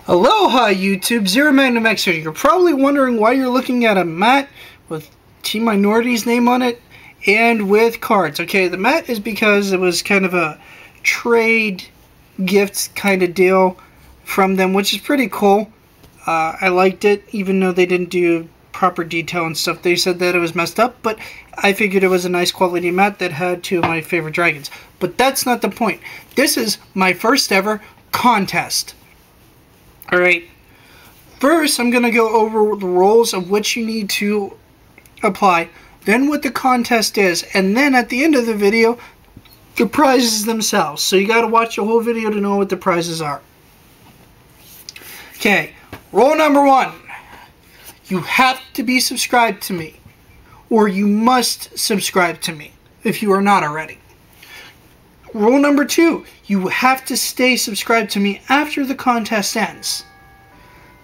Aloha YouTube, ZeroMagnumX here. You're probably wondering why you're looking at a mat with Team Minority's name on it and with cards. Okay, the mat is because it was kind of a trade gift kind of deal from them, which is pretty cool. I liked it, even though they didn't do proper detail and stuff. They said that it was messed up, but I figured it was a nice quality mat that had two of my favorite dragons. But that's not the point. This is my first ever contest. Alright, first I'm going to go over the rules of which you need to apply, then what the contest is, and then at the end of the video, the prizes themselves. So you got to watch the whole video to know what the prizes are. Okay, rule number 1. You have to be subscribed to me, or you must subscribe to me if you are not already. Rule number 2, you have to stay subscribed to me after the contest ends.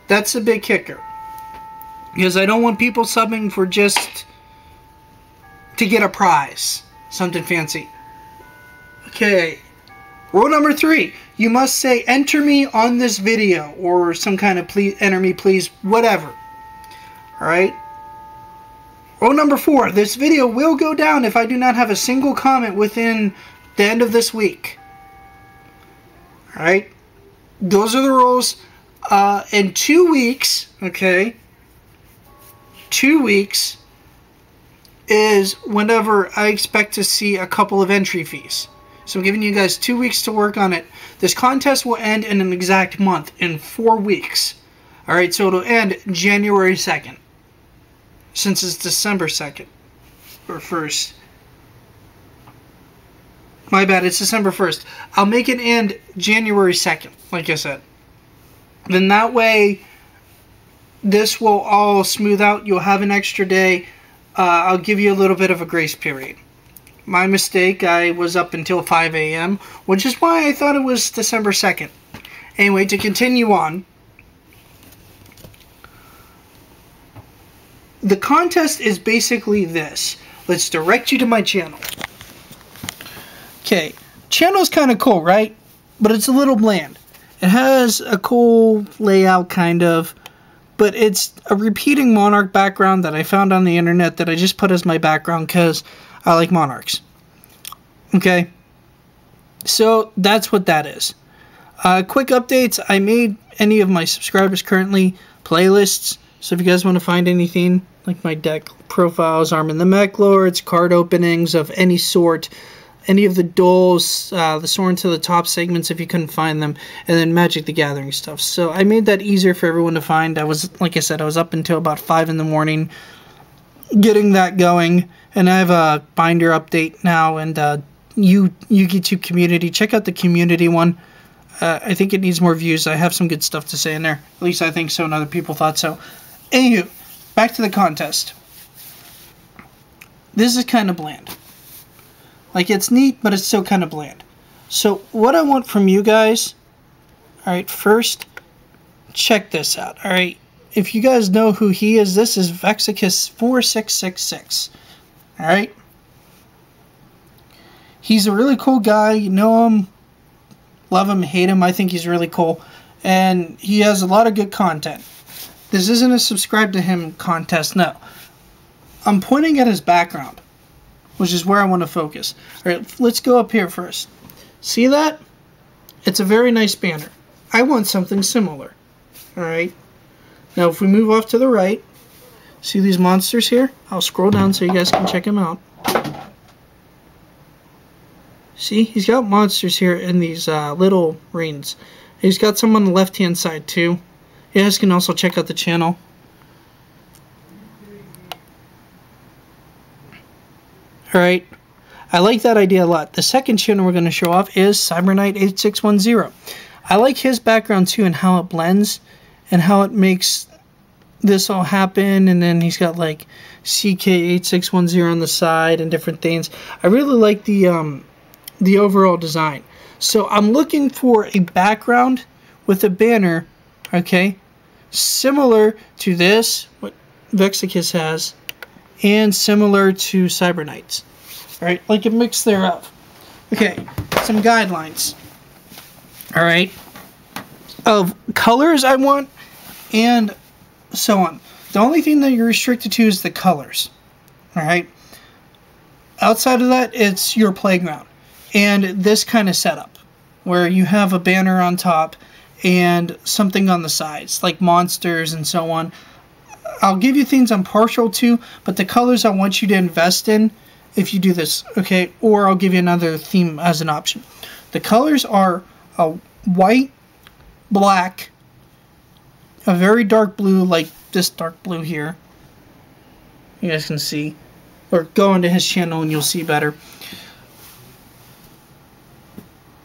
That's a big kicker. Because I don't want people subbing for just to get a prize. Something fancy. Okay. Rule number 3, you must say enter me on this video or some kind of please enter me please whatever. Alright. Rule number 4, this video will go down if I do not have a single comment within the end of this week. Alright, those are the rules. In 2 weeks, okay, 2 weeks is whenever I expect to see a couple of entry fees. So I'm giving you guys 2 weeks to work on it. This contest will end in an exact month, in 4 weeks. Alright, so it'll end January 2nd. Since it's December 2nd, or 1st. My bad, it's December 1st. I'll make it end January 2nd, like I said. Then that way, this will all smooth out. You'll have an extra day. I'll give you a little bit of a grace period. My mistake, I was up until 5 a.m., which is why I thought it was December 2nd. Anyway, to continue on. The contest is basically this. Let's direct you to my channel. Okay, channel's kind of cool, right? But it's a little bland. It has a cool layout, kind of, but it's a repeating monarch background that I found on the internet that I just put as my background because I like monarchs. Okay, so that's what that is. Quick updates, I made any of my subscribers currently playlists, so if you guys want to find anything, like my deck profiles, Arm in the Mech Lords, card openings of any sort, any of the duels, the Soaring to the Top segments if you couldn't find them, and then Magic the Gathering stuff. So I made that easier for everyone to find. I was, like I said, I was up until about 5 in the morning getting that going, and I have a binder update now, and YouTube community. Check out the community one. I think it needs more views. I have some good stuff to say in there. At least I think so, and other people thought so. Anywho, back to the contest. This is kind of bland. Like, it's neat, but it's still kind of bland. So, what I want from you guys, alright, first, check this out, alright? If you guys know who he is, this is Vexicus4666, alright? He's a really cool guy, you know him, love him, hate him, I think he's really cool, and he has a lot of good content. This isn't a subscribe to him contest, no. I'm pointing at his background, which is where I want to focus. Alright, let's go up here first. See that? It's a very nice banner. I want something similar. Alright. Now if we move off to the right, see these monsters here? I'll scroll down so you guys can check them out. See? He's got monsters here in these little rings. He's got some on the left hand side too. You guys can also check out the channel. Alright, I like that idea a lot. The second channel we're going to show off is CyberKnight8610. I like his background too and how it blends and how it makes this all happen. And then he's got like CK8610 on the side and different things. I really like the overall design. So I'm looking for a background with a banner, okay, similar to this, what Vexicus has, and similar to CyberKnights. Alright, like a mix thereof. Okay, some guidelines. Alright. of colors I want, and so on. The only thing that you're restricted to is the colors. Alright? Outside of that, it's your playground. And this kind of setup, where you have a banner on top and something on the sides, like monsters and so on. I'll give you things I'm partial to, but the colors I want you to invest in if you do this, okay? Or I'll give you another theme as an option. The colors are a white, black, a very dark blue, like this dark blue here. You guys can see. Or go into his channel and you'll see better.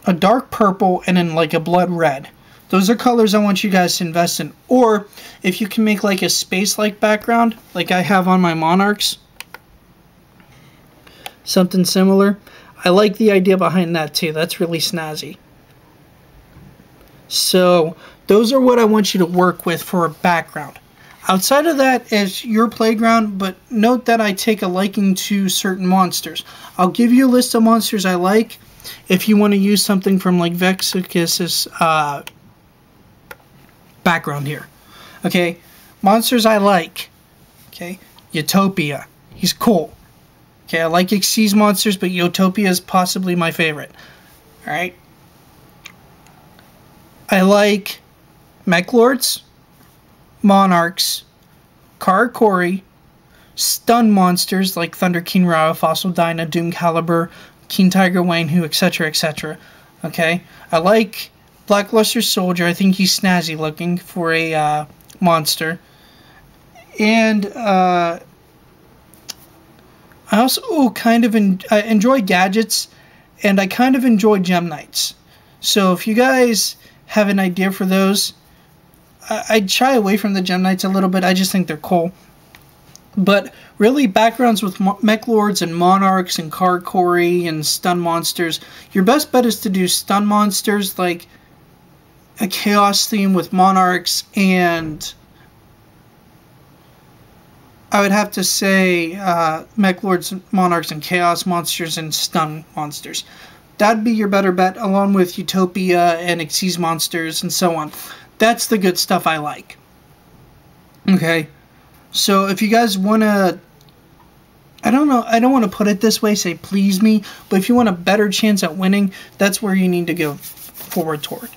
A dark purple and then like a blood red. Those are colors I want you guys to invest in. Or if you can make like a space-like background, like I have on my Monarchs. Something similar. I like the idea behind that too. That's really snazzy. So those are what I want you to work with for a background. Outside of that is your playground, but note that I take a liking to certain monsters. I'll give you a list of monsters I like if you want to use something from like Vexicus's background here. Okay, monsters I like. Okay, Utopia. He's cool. Okay, I like Xyz monsters, but Utopia is possibly my favorite. Alright. I like Mechlords, Monarchs, Karakori, stun monsters like Thunder King Rao, Fossil Dyna, Doom Caliber, King Tiger Wayne, etc., etc. Okay? I like Blackluster Soldier. I think he's snazzy looking for a monster. And I also kind of enjoy gadgets, and I kind of enjoy Gem Knights. So if you guys have an idea for those, I'd shy away from the Gem Knights a little bit. I just think they're cool. But really, backgrounds with Mechlords and Monarchs and Karakori and stun monsters, your best bet is to do stun monsters like a Chaos theme with Monarchs, and I would have to say Mechlords, Monarchs, and Chaos monsters and stun monsters. That'd be your better bet, along with Utopia and Xyz monsters and so on. That's the good stuff I like. Okay, so if you guys want to, I don't know, I don't want to put it this way, say please me, but if you want a better chance at winning, that's where you need to go forward toward.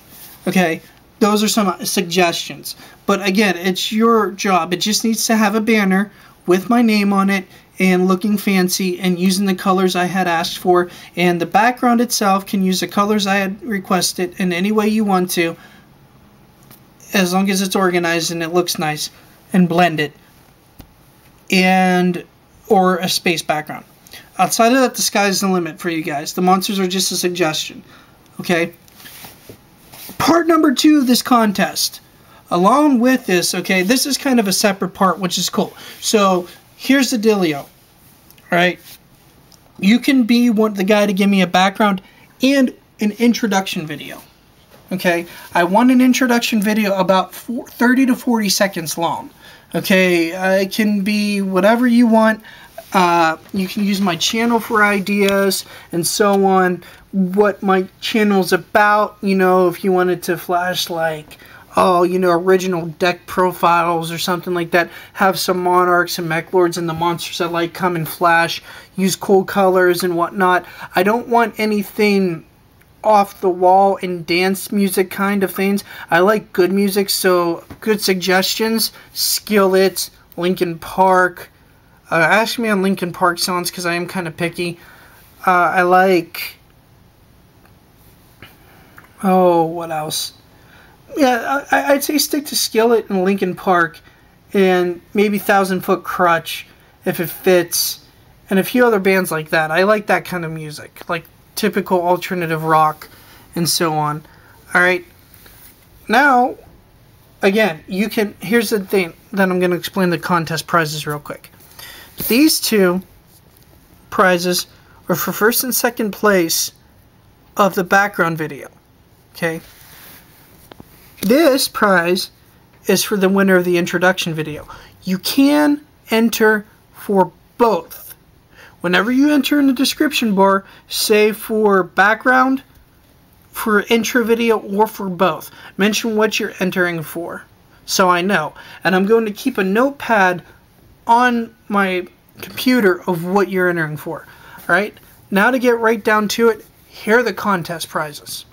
Okay, those are some suggestions. But again, it's your job. It just needs to have a banner with my name on it and looking fancy and using the colors I had asked for. And the background itself can use the colors I had requested in any way you want to, as long as it's organized and it looks nice and blended. And or a space background. Outside of that, the sky's the limit for you guys. The monsters are just a suggestion. Okay? Part number 2 of this contest. Along with this, okay, this is kind of a separate part, which is cool. So, here's the dealio. Alright? You can be the guy to give me a background and an introduction video. Okay? I want an introduction video about 30 to 40 seconds long. Okay? It can be whatever you want. You can use my channel for ideas and so on. What my channel's about, you know, if you wanted to flash like, oh, you know, original deck profiles or something like that. Have some Monarchs and Mechlords and the monsters I like come and flash. Use cool colors and whatnot. I don't want anything off the wall and dance music kind of things. I like good music, so good suggestions. Skillet, Linkin Park. Ask me on Linkin Park songs because I am kind of picky. I like... Oh, what else? Yeah, I'd say stick to Skillet and Linkin Park and maybe 1,000 Foot Crutch if it fits, and a few other bands like that. I like that kind of music, like typical alternative rock and so on. Alright, now, again, you can, here's the thing, then I'm going to explain the contest prizes real quick. These two prizes are for first and second place of the background video. Okay. This prize is for the winner of the introduction video. You can enter for both. Whenever you enter in the description bar, say for background for intro video or for both. Mention what you're entering for, so I know. And I'm going to keep a notepad on my computer of what you're entering for. Alright, now to get right down to it, here are the contest prizes.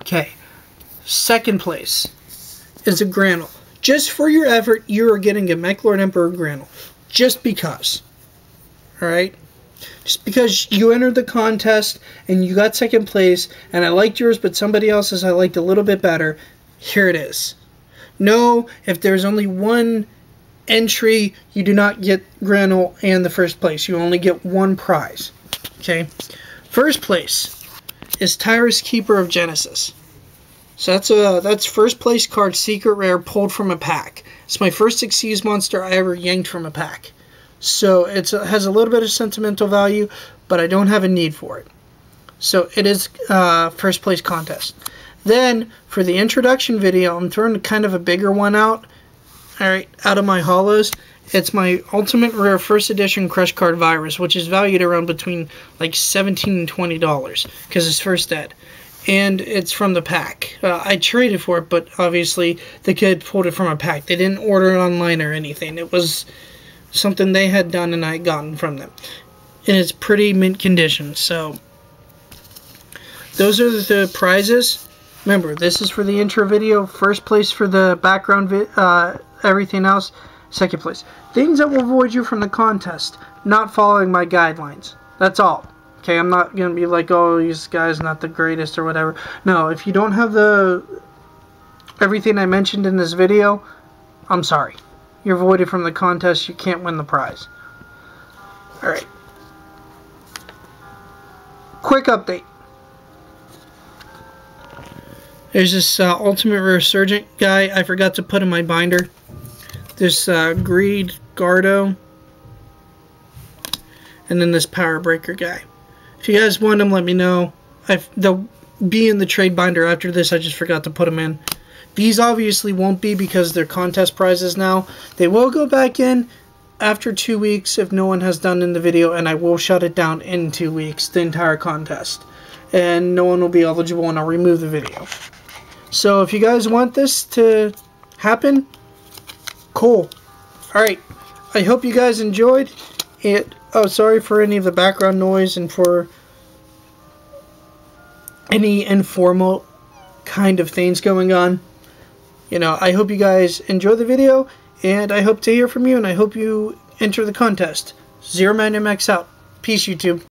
Okay, second place is a granule. Just for your effort, you are getting a Mech-Lord Emperor granule. Just because. Alright? Just because you entered the contest and you got second place, and I liked yours, but somebody else's I liked a little bit better, here it is. No, if there's only one entry, you do not get granule and the first place. You only get one prize. Okay? First place is Tyrus, Keeper of Genesis. So that's first place card, secret rare, pulled from a pack. It's my first Xyz monster I ever yanked from a pack. So it has a little bit of sentimental value, but I don't have a need for it. So it is first place contest. Then for the introduction video, I'm throwing kind of a bigger one out. Alright, out of my holos. It's my Ultimate Rare First Edition Crush Card Virus, which is valued around between like $17 and $20 because it's first ed. And it's from the pack. I traded for it, but obviously the kid pulled it from a pack. They didn't order it online or anything. It was something they had done and I had gotten from them. And it's pretty mint condition. So those are the prizes. Remember, this is for the intro video. First place for the background, everything else. Second place. Things that will avoid you from the contest. Not following my guidelines. That's all. Okay, I'm not going to be like, oh, this guy's not the greatest or whatever. No, if you don't have everything I mentioned in this video, I'm sorry. You're voided from the contest. You can't win the prize. Alright. Quick update. There's this Ultimate Rare Surgent guy I forgot to put in my binder. This Greed Gardo. And then this Power Breaker guy. If you guys want them, let me know. They'll be in the trade binder after this. I just forgot to put them in. These obviously won't be because they're contest prizes now. They will go back in after 2 weeks if no one has done in the video, and I will shut it down in 2 weeks, the entire contest. And no one will be eligible, and I'll remove the video. So if you guys want this to happen, cool. Alright, I hope you guys enjoyed it. Oh, sorry for any of the background noise and for any informal kind of things going on. You know, I hope you guys enjoy the video, and I hope to hear from you, and I hope you enter the contest. ZeroMagnumX out. Peace, YouTube.